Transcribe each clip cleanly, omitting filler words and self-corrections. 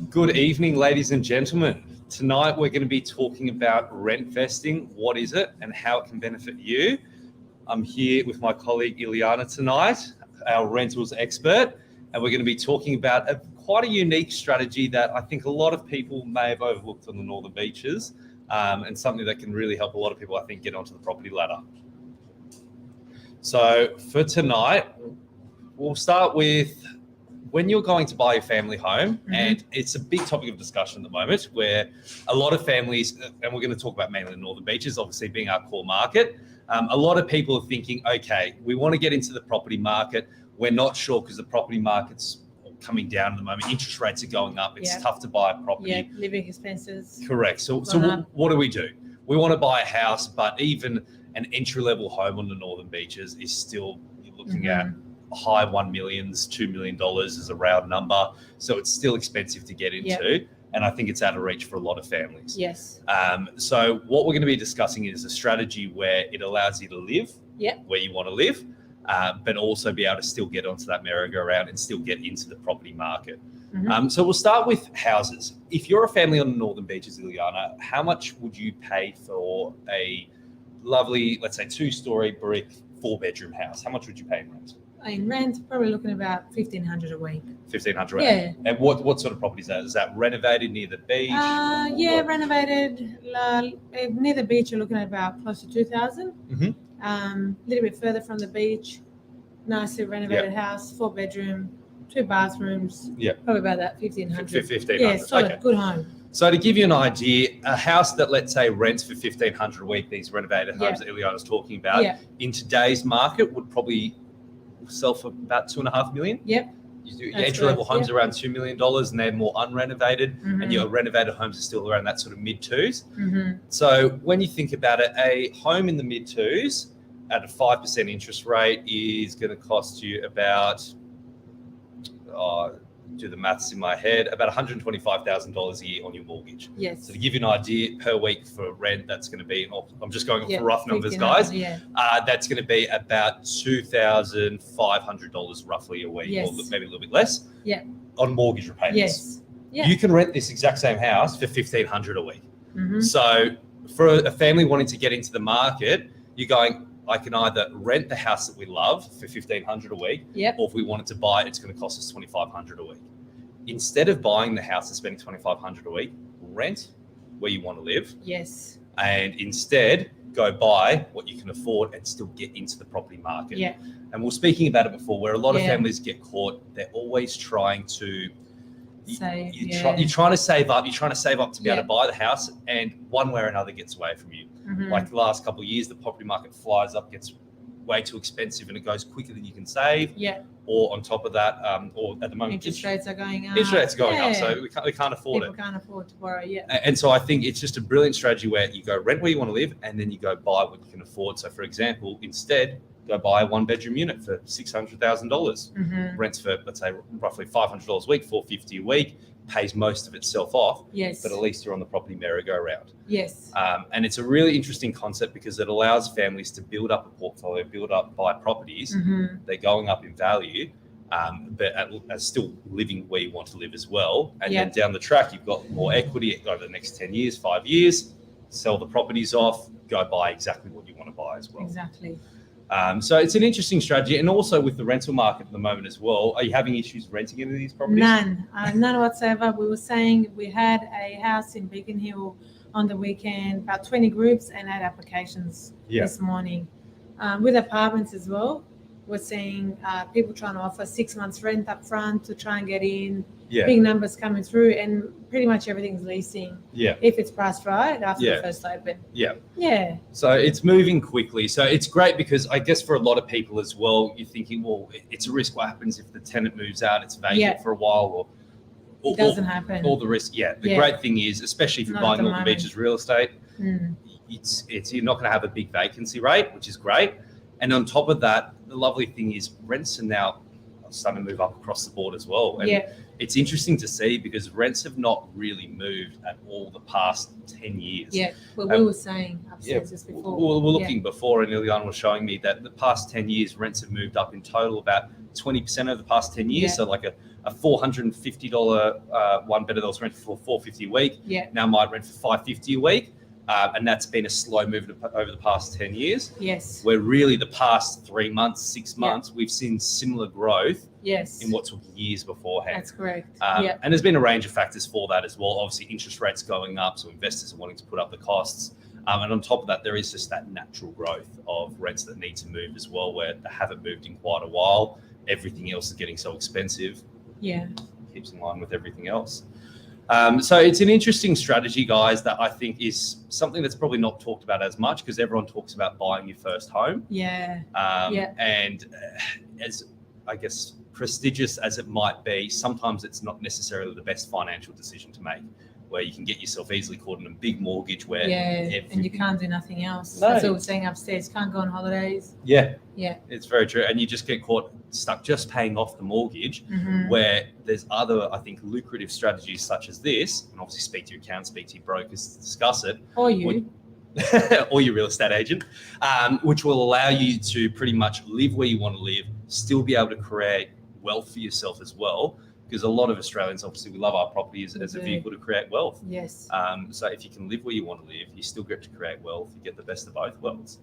Good evening, ladies and gentlemen. Tonight we're going to be talking about rentvesting. What is it and how it can benefit you? I'm here with my colleague Ileana tonight, our rentals expert, and we're going to be talking about quite a unique strategy that I think a lot of people may have overlooked on the Northern Beaches, and something that can really help a lot of people, I think, get onto the property ladder. So for tonight, we'll start with when you're going to buy a family home, and it's a big topic of discussion at the moment where a lot of families, and we're going to talk about mainly the Northern Beaches, obviously being our core market, a lot of people are thinking, okay, we want to get into the property market. We're not sure because the property market's coming down at the moment. Interest rates are going up. It's tough to buy a property. Yeah, living expenses. Correct. So what do? We want to buy a house, but even an entry-level home on the Northern Beaches is still, you're looking at high $1 million, $2 million is a round number. So it's still expensive to get into. And I think it's out of reach for a lot of families. Yes. So what we're going to be discussing is a strategy where it allows you to live where you want to live, but also be able to still get onto that merry-go-round and still get into the property market. So we'll start with houses. If you're a family on the Northern Beaches, Ileana, how much would you pay for a lovely, let's say, 2-story brick, 4-bedroom house? How much would you pay in rent? In rent, probably looking about $1,500 a week. $1,500. Yeah. And what sort of property is that? Is that renovated near the beach? Renovated near the beach. You're looking at about close to $2,000. A little bit further from the beach, nicely renovated house, 4-bedroom, 2 bathrooms. Yeah. Probably about that $1,500. $1,500. Yeah, solid, good home. So to give you an idea, a house that, let's say, rents for $1,500 a week, these renovated homes that Ileana was talking about, in today's market would probably sell for about $2.5 million. Yep. Your entry-level homes are around $2 million, and they're more unrenovated, and your renovated homes are still around that sort of mid-twos. So when you think about it, a home in the mid-twos at a 5% interest rate is going to cost you about, do the maths in my head, about $125,000 a year on your mortgage. Yes. So to give you an idea, per week for rent, that's going to be, I'm just going off for rough numbers, guys. That's going to be about $2,500 roughly a week, or maybe a little bit less, on mortgage repayments. You can rent this exact same house for $1,500 a week. So for a family wanting to get into the market, you're going, I can either rent the house that we love for $1,500 a week, or if we wanted to buy it, it's going to cost us $2,500 a week. Instead of buying the house and spending $2,500 a week, rent where you want to live. Yes. And instead, go buy what you can afford and still get into the property market. Yeah. And we were speaking about it before, where a lot of families get caught. They're always trying to you're trying to save up. You're trying to save up to be able to buy the house, and one way or another gets away from you. Like the last couple of years, the property market flies up, gets way too expensive, and it goes quicker than you can save. Yeah. Or on top of that, or at the moment, interest rates are going up. Interest rates are going up, so we can't afford People can't afford to borrow. Yeah. And so I think it's just a brilliant strategy where you go rent where you want to live, and then you go buy what you can afford. So, for example, instead, go buy a 1-bedroom unit for $600,000. Rents for, let's say, roughly $500 a week, $450 a week. Pays most of itself off, but at least you're on the property merry-go-round. Yes. And it's a really interesting concept because it allows families to build up a portfolio, buy properties. They're going up in value, but as still living where you want to live as well. And then down the track, you've got more equity over the next 10 years, 5 years, sell the properties off, go buy exactly what you want to buy as well. Exactly. So it's an interesting strategy. And also with the rental market at the moment as well, are you having issues renting any of these properties? None whatsoever. We were saying we had a house in Beacon Hill on the weekend, about 20 groups, and had applications this morning. With apartments as well, we're seeing people trying to offer 6 months rent up front to try and get in. Big numbers coming through, and pretty much everything's leasing. If it's priced right after the first open. So it's moving quickly. So it's great because I guess for a lot of people as well, you're thinking, well, it's a risk. What happens if the tenant moves out? It's vacant for a while, or it doesn't happen. All the risk. The great thing is, especially if you're buying Northern Beaches real estate, it's you're not going to have a big vacancy rate, which is great. And on top of that, the lovely thing is rents are now starting to move up across the board as well. And it's interesting to see because rents have not really moved at all the past 10 years. Yeah, well, we were saying upstairs just before. We're looking before, and Ileana was showing me that the past 10 years, rents have moved up in total about 20% over the past 10 years. So like a $450 one bedder that was rented for $450 a week now might rent for $550 a week. And that's been a slow move over the past 10 years. Yes. Where really the past 3 months, 6 months, we've seen similar growth in what took years beforehand. That's correct. And there's been a range of factors for that as well. Obviously, interest rates going up, so investors are wanting to put up the costs. And on top of that, there is just that natural growth of rents that need to move as well, where they haven't moved in quite a while. Everything else is getting so expensive. Yeah. Keeps in line with everything else. So it's an interesting strategy, guys, that I think is something that's probably not talked about as much because everyone talks about buying your first home. And as, I guess, prestigious as it might be, sometimes it's not necessarily the best financial decision to make, where you can get yourself easily caught in a big mortgage where and you can't do nothing else. No. That's what we're saying upstairs. Can't go on holidays. It's very true. And you just get caught stuck just paying off the mortgage, where there's other, I think, lucrative strategies such as this, and obviously speak to your accountant, speak to your brokers to discuss it. Or you. Or your real estate agent, which will allow you to pretty much live where you want to live, still be able to create wealth for yourself as well. Because a lot of Australians, obviously, we love our property as a vehicle to create wealth. Yes. So if you can live where you want to live, you still get to create wealth. You get the best of both worlds.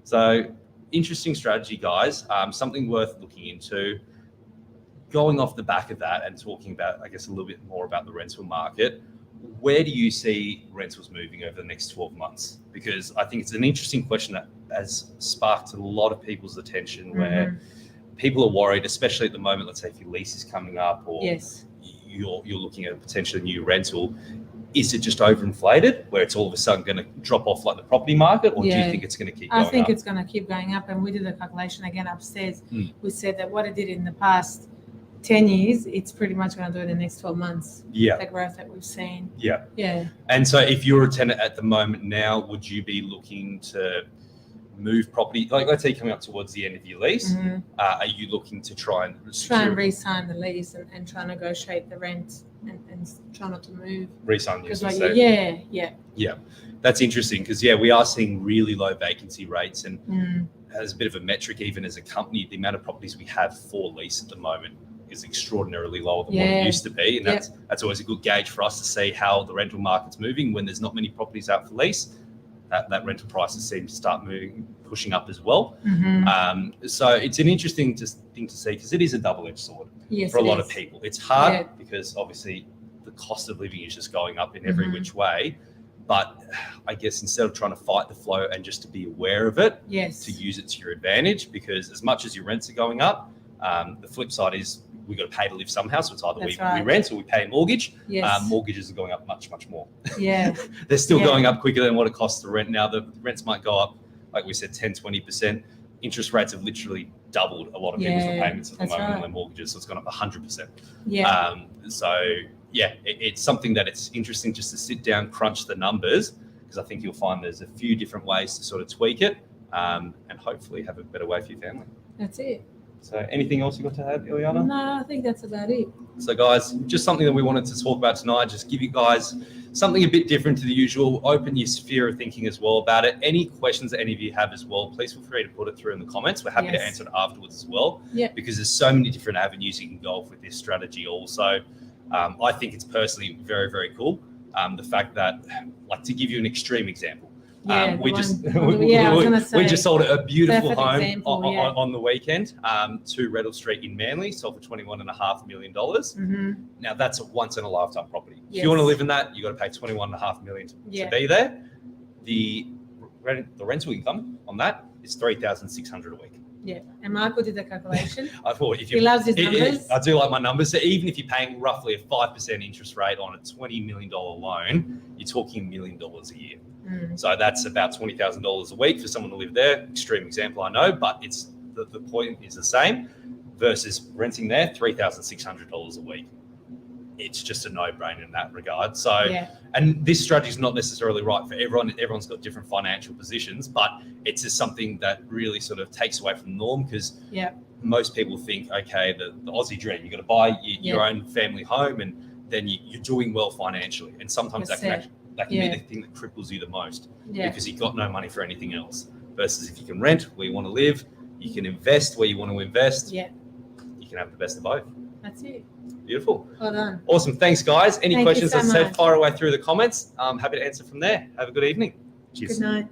So interesting strategy, guys. Something worth looking into. Going off the back of that and talking about, I guess, a little bit more about the rental market, where do you see rentals moving over the next 12 months? Because I think it's an interesting question that has sparked a lot of people's attention where people are worried, especially at the moment. Let's say if your lease is coming up or you're looking at a potentially new rental, is it just overinflated where it's all of a sudden going to drop off like the property market, or do you think it's going to keep going up? I think it's going to keep going up, and we did the calculation again upstairs. We said that what it did in the past 10 years, it's pretty much going to do in the next 12 months. The growth that we've seen. And so if you're a tenant at the moment now, would you be looking to move property, like let's say coming up towards the end of your lease, are you looking to try and re-sign the lease and try and negotiate the rent and try not to move? Re-sign the lease. That's interesting because we are seeing really low vacancy rates, and as a bit of a metric, even as a company, the amount of properties we have for lease at the moment is extraordinarily lower than what it used to be, and that's always a good gauge for us to see how the rental market's moving when there's not many properties out for lease. That rental prices seem to start pushing up as well. So it's an interesting thing to see because it is a double-edged sword for a lot of people. It's hard because obviously the cost of living is just going up in every which way. But I guess instead of trying to fight the flow and just to be aware of it, to use it to your advantage, because as much as your rents are going up, the flip side is we've got to pay to live somehow. So it's either we rent or we pay a mortgage. Mortgages are going up much, much more. They're still going up quicker than what it costs to rent. Now the rents might go up, like we said, 10, 20%. Interest rates have literally doubled a lot of people's repayments at the moment on their mortgages. So it's gone up 100%. It's something that it's interesting just to sit down, crunch the numbers, because I think you'll find there's a few different ways to sort of tweak it and hopefully have a better way for your family. That's it. So anything else you got to add, Ileana? No, I think that's about it. So guys, just something that we wanted to talk about tonight, just give you guys something a bit different to the usual, open your sphere of thinking as well about it. Any questions that any of you have as well, please feel free to put it through in the comments. We're happy to answer it afterwards as well, because there's so many different avenues you can go off with this strategy also. I think it's personally very, very cool. The fact that, like, to give you an extreme example, we just sold a beautiful home on the weekend, 2 Reddle Street in Manly, sold for $21.5 million. Now that's a once in a lifetime property. If you want to live in that, you got to pay $21.5 million to be there. The rental income on that is $3,600 a week. And Michael did the calculation. I thought if he loves his numbers. I do like my numbers. So even if you're paying roughly a 5% interest rate on a $20 million loan, you're talking $1 million a year. So that's about $20,000 a week for someone to live there. Extreme example, I know, but it's the point is the same versus renting there, $3,600 a week. it's just a no-brainer in that regard. So, and this strategy is not necessarily right for everyone. Everyone's got different financial positions, but it's just something that really sort of takes away from the norm, because most people think, okay, the Aussie dream, you've got to buy your own family home, and then you're doing well financially. And sometimes that can be the thing that cripples you the most, because you've got no money for anything else. Versus if you can rent where you want to live, you can invest where you want to invest. You can have the best of both. That's it. Beautiful. Well done. Awesome. Thanks, guys. Any questions, so as I said, fire away through the comments. I'm happy to answer from there. Have a good evening. Cheers. Good night.